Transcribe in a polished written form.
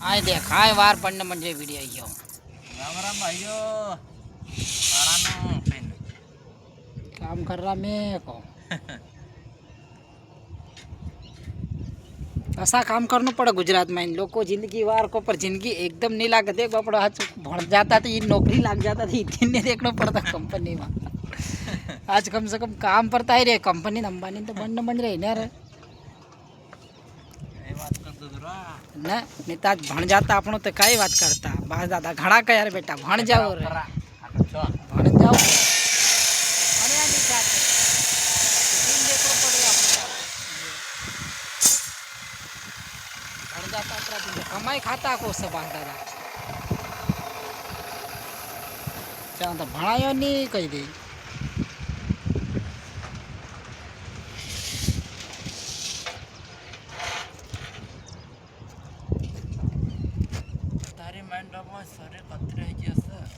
आय देख आय वार पढ़ने म्हणजे वीडियो यो राम राम भाइयों आराम पेन काम कर रहा मैं को ऐसा काम करना पड़ा गुजरात में इन लोग को जिंदगी वार को पर जिंदगी एकदम नहीं लाग देख बापड़ा आज भण जाता तो ये नौकरी लाग जाता थी इतनी नहीं देखना पड़ता कंपनी में आज कम से कम काम पड़ता ही रे कंपनी अंबानी तो बनने बन रहे ना रे बात कर दो जरा ना नहीं तो आज भण जाता अपनों तो कई बात करता बाहर दादा घड़ा का यार बेटा भण जाओ रे भण जाओ भण या नहीं चाहते दिन देखो पड़ रहा भण जाता अपना दिन कमाई खाता को सब बाहर दादा चाह तो भणायो नहीं कही दे તારી માઇન્ડ માં સરે કતરે છે સર